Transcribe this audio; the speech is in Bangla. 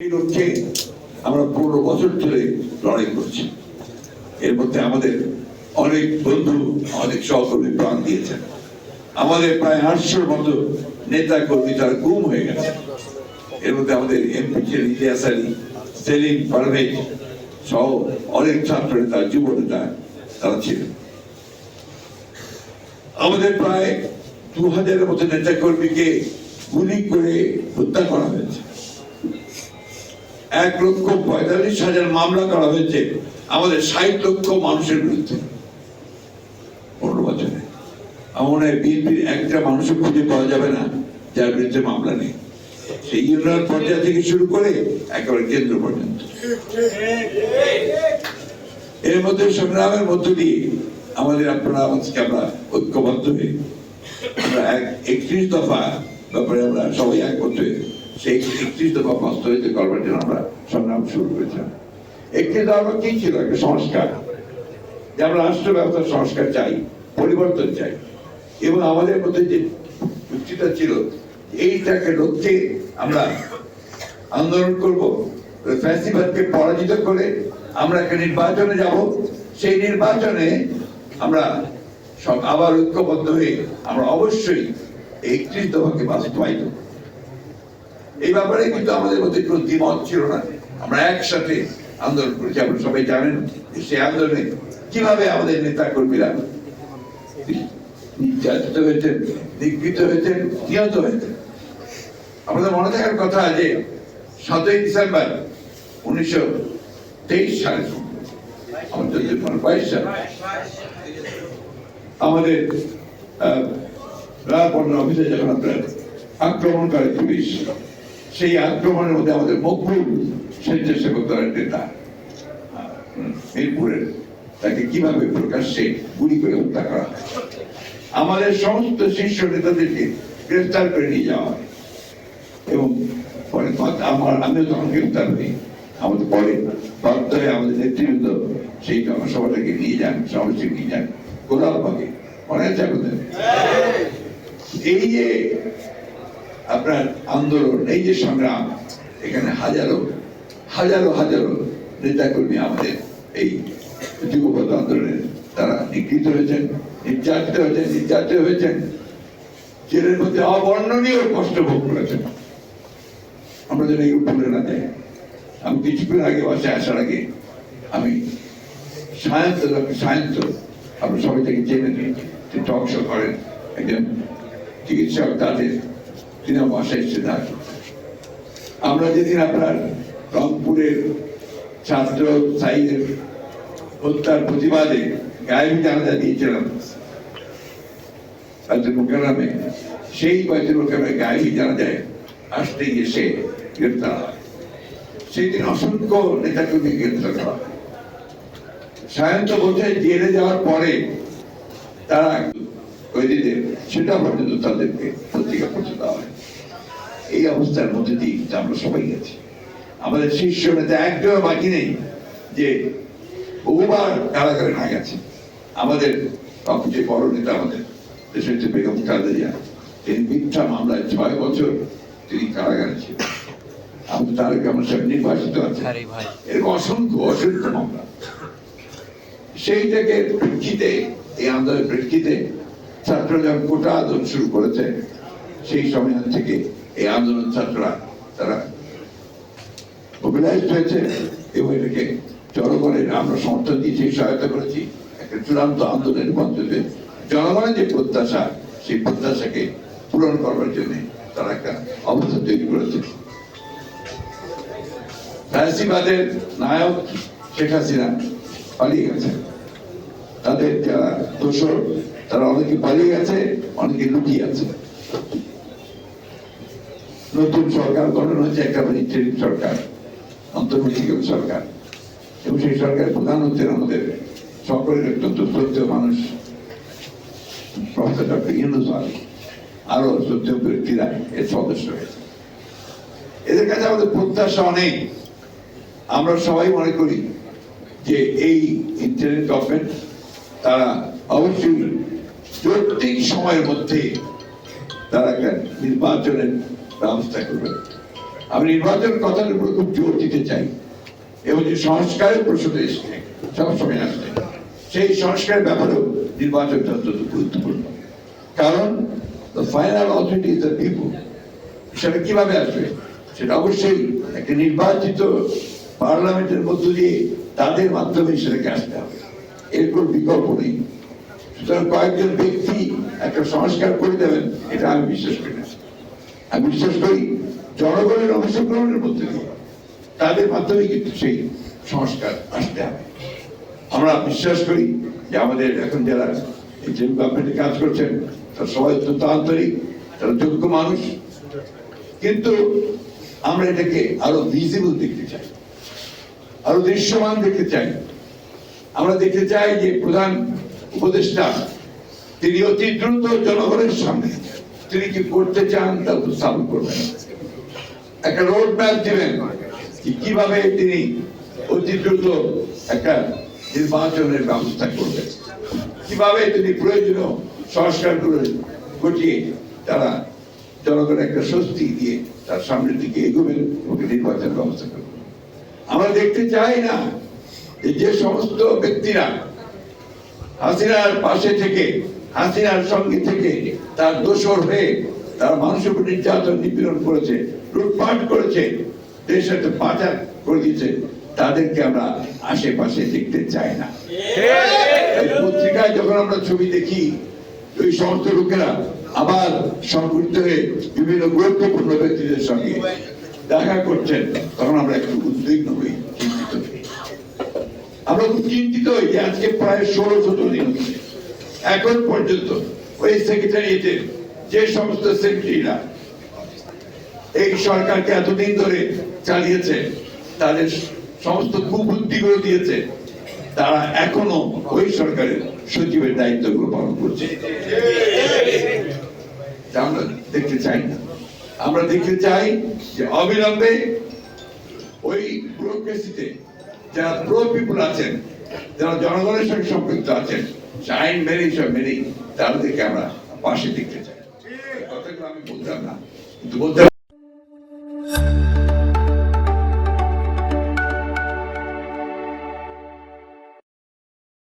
এই লক্ষ্যে আমরা 15 বছর ধরে লড়াই করছি। এর মধ্যে আমাদের অনেক বন্ধু, অনেক সহকর্মী প্রাণ দিয়েছেন। আমাদের প্রায় 800 মতো নেতা কর্মী তারা গুম হয়ে গেছে। এর মধ্যে আমাদের এমপি ছিলেন ইলিয়াস আলী, সেলিম, পারভেজ সহ অনেক ছাত্র নেতা, যুব নেতা তারা ছিলেন। আমাদের প্রায় 2000-এর মতো নেতা কর্মীকে গুলি করে হত্যা করা হয়েছে। 1,45,000 মামলা করা হয়েছে আমাদের 60 লক্ষ মানুষের বিরুদ্ধে 15 বছরে। আমার মনে হয় বিএনপির একটা মানুষও খুঁজে পাওয়া যাবে না যার বিরুদ্ধে মামলা নেই, সেই ইউনিয়ন পর্যায় থেকে শুরু করে একেবারে কেন্দ্র পর্যন্ত। এর মধ্যে সংগ্রামের মধ্য দিয়ে আমাদের আপনারা আজকে আমরা ঐক্যবদ্ধ হয়ে আমরা 31 দফা ব্যাপারে আমরা সবাই একমত হয়ে সেই 31 দফা বাস্তবায়িত করবার জন্য আমরা সংগ্রাম শুরু করেছিলাম। 31 দফা কি ছিল? একটা সংস্কার, যে আমরা রাষ্ট্র ব্যবস্থার সংস্কার চাই, পরিবর্তন চাই, এবং আমাদের মধ্যে যে যুক্তিটা ছিল এইটাকে লক্ষ্যে আমরা আন্দোলন করব, ফ্যাসিবাদকে পরাজিত করে আমরা একটা নির্বাচনে যাব। সেই নির্বাচনে আমরা সব আবার ঐক্যবদ্ধ হয়ে আমরা অবশ্যই 31 দফাকে বাস্তবায়িত। এই ব্যাপারে কিন্তু আমাদের মধ্যে কোনো দ্বিমত ছিল না, আমরা একসাথে আন্দোলন করেছি। আপনারা সবাই জানেন সেই আন্দোলনে কিভাবে আমাদের নেতা কর্মীরা নির্যাতিত হয়েছেন, নিগৃহীত হয়েছেন, নিহত হয়েছেন। আমাদের মনে থাকার কথা যে 7ই ডিসেম্বর 1923 সালে আমাদের রায়পণ্য অফিসে যখন আপনার আক্রমণ করে পুলিশ, সেই আক্রমণের মধ্যে আমাদের মকবুল স্বেচ্ছাসেবক দলের নেতা মিরপুরের, তাকে কিভাবে প্রকাশ্যে গুলি করে হত্যা করা হয়। আমাদের সমস্ত শীর্ষ নেতাদেরকে গ্রেফতার করে নিয়ে যাওয়া হয় এবং পরে আমিও তখন গ্রেফতার হই। আমাদের পরে বাধ্য হয়ে আমাদের নেতৃবৃন্দ সেই জনসভাটাকে নিয়ে যান, সমাজকে নিয়ে যান গোলাপবাগে। মনে আছে আপনাদের? এই যে আপনার আন্দোলন, এই যে সংগ্রাম, এখানে হাজারো হাজারো হাজারো নেতা কর্মী আমাদের এই যুগপৎ আন্দোলনে তারা নিগৃহীত হয়েছেন, নির্যাতিত হয়েছেন, জেলের মধ্যে অবর্ণনীয় কষ্ট ভোগ করেছেন। আমরা যেন এই ভুলে না যাই। আমি কিছুক্ষণ আগে বাসায় আসার আগে আমি সায়ন্ত আমরা সবাই থেকে জেনে নিই, যে টক শো করেন একজন চিকিৎসক, তাদের তিনি আমার বাসায় এসে থাকেন। আমরা যেদিন আপনার রংপুরের ছাত্র সাইদের হত্যার প্রতিবাদে গায়েবী জানাজা দিয়েছিলাম বাইতুল মোকাররমে, সেই বাইতুল মোকাররমে গায়েবী জানাজায় আসতে গিয়ে সে গ্রেফতার হয়। সেই দিন অসংখ্য নেতাকর্মী গ্রেফতার করা হয়। সায়ন্ত বলছে জেলে যাওয়ার পরে তারা কয়েদিদের সেটা পর্যন্ত তাদেরকে পত্রিকা পড়তে দেওয়া হয়। এই অবস্থার মধ্যে দিয়ে আমরা সবাই গেছি। আমাদের শীর্ষ নেতা একজন বাকি নেই যে বহুবার কারাগারে না গেছে। আমাদের সবচেয়ে বড় নেতা আমাদের দেশের যে বেগম খালেদা জিয়া, তিনি মিথ্যা মামলায় 6 বছর তিনি কারাগারে ছিলেন। আমাদের তারেক রহমান সাহেব নির্বাচিত আছে, এরকম অসংখ্য মামলা। সেইটাকে প্রেক্ষিতে, এই আন্দোলনের প্রেক্ষিতে ছাত্র যখন কোটা আন্দোলন শুরু করেছে, সেই সময় থেকে এই আন্দোলন ছাত্ররা তারা মোবিলাইজড হয়েছে এবং এটাকে জনগণের আমরা সমর্থন দিয়েছি, সহায়তা করেছি। একটা চূড়ান্ত আন্দোলনের মধ্যে জনগণের যে প্রত্যাশা, সেই প্রত্যাশাকে পূরণ করবার জন্য তারা একটা অবস্থা তৈরি করেছে। ফ্যাসিবাদের নায়ক শেখ হাসিনা পালিয়ে গেছে, তাদের যারা দোষর তারা অনেকে পালিয়ে গেছে, অনেকে লুকিয়ে আছে। নতুন সরকার গঠন হয়েছে, একটা ইন্টারিম সরকার, অন্তর্বর্তীকালীন সরকার, এবং সেই সরকারের প্রধান হচ্ছেন আমাদের সকলের অত্যন্ত শ্রদ্ধেয় মানুষ প্রফেসর ডক্টর ইউনূস আলী, আরো শ্রদ্ধেয় ব্যক্তিরা এর সদস্য হয়েছে। এদের কাছে আমাদের প্রত্যাশা অনেক। আমরা সবাই মনে করি যে এই ইন্টারিম গভর্নমেন্ট তারা অবশ্যই যৌক্তিক সময়ের মধ্যে তারা একটা নির্বাচনের ব্যবস্থা করবেন। আমি নির্বাচন কথার উপর খুব জোর দিতে চাই এবং যে সংস্কারের প্রশ্ন এসছে সবসময় আসছে, সেই সংস্কারের ব্যাপারেও নির্বাচন অত্যন্ত গুরুত্বপূর্ণ। কারণ final authority is the people. সেটা কিভাবে আসবে? সেটা অবশ্যই একটা নির্বাচিত পার্লামেন্টের মধ্য দিয়ে তাদের মাধ্যমে সেটাকে আসতে হবে, এর কোনো বিকল্প নেই। সুতরাং কয়েকজন ব্যক্তি একটা সংস্কার করে দেবেন এটা আমি বিশ্বাস করি না। আমি বিশ্বাস করি জনগণের অংশগ্রহণের মধ্যে দিয়ে তাদের মাধ্যমে কিন্তু সেই সংস্কার আসতে হবে। আমরা বিশ্বাস করি যে আমাদের এখন যারা এই যে গভর্নমেন্টে কাজ করছেন তারা সবাই অত্যন্ত আন্তরিক, তারা যোগ্য মানুষ, কিন্তু আমরা এটাকে আরো ভিজিবল দেখতে চাই, আরো দৃশ্যমান দেখতে চাই। আমরা দেখতে চাই যে প্রধান উপদেষ্টা তিনি অতি দ্রুত জনগণের সামনে তিনি কি করতে চান তা উপস্থাপন করবেন, একটা রোড ম্যাপ দেবেন কিভাবে তিনি অতি দ্রুত একটা নির্বাচনের ব্যবস্থা করবেন, কিভাবে তিনি প্রয়োজনীয় সংস্কারগুলো ঘটিয়ে তারা জনগণের একটা স্বস্তি দিয়ে তার সামনের দিকে এগোবেন এবং নির্বাচন ব্যবস্থা করবেন। আমরা দেখতে চাই না যে সমস্ত ব্যক্তিরা হাসিনার পাশে থেকে হাসিনার সঙ্গে থেকে তার দোষর হয়ে তারা মানুষের উপর নির্যাতন নিপীড়ন করেছে, লুটপাট করেছে, দেশের পাচার করে দিয়েছে, তাদেরকে আমরা আশেপাশে দেখতে চাই না। পত্রিকায় যখন আমরা ছবি দেখি ওই সমস্ত লোকেরা আবার সংগঠিত হয়ে বিভিন্ন গুরুত্বপূর্ণ ব্যক্তিদের সঙ্গে দেখা করছেন, তখন আমরা একটু উদ্বিগ্ন হই, চিন্তিত হই। আমরা খুব চিন্তিত হই যে আজকে প্রায় 16-17 দিন হচ্ছে এখন পর্যন্ত ওই সেক্রেটারিয়েটে যে সমস্ত সেক্রেটারিরা এই সরকারকে এতদিন ধরে চালিয়েছে, তাদের সমস্ত কুবুদ্ধিগুলো দিয়েছে, তারা এখনো ওই সরকারের সচিবের দায়িত্বগুলো পালন করছে। আমরা দেখতে চাই না। আমরা দেখতে চাই যে অবিলম্বে ওই ব্যুরোক্রেসিতে যারা প্রো পিপল আছেন, যারা জনগণের সঙ্গে সম্পৃক্ত আছেন, আইন মেনে সব মেনেই তাদেরকে আমরা পাশে দেখতে চাই। কথাগুলো আমি বলতাম না, কিন্তু বলতে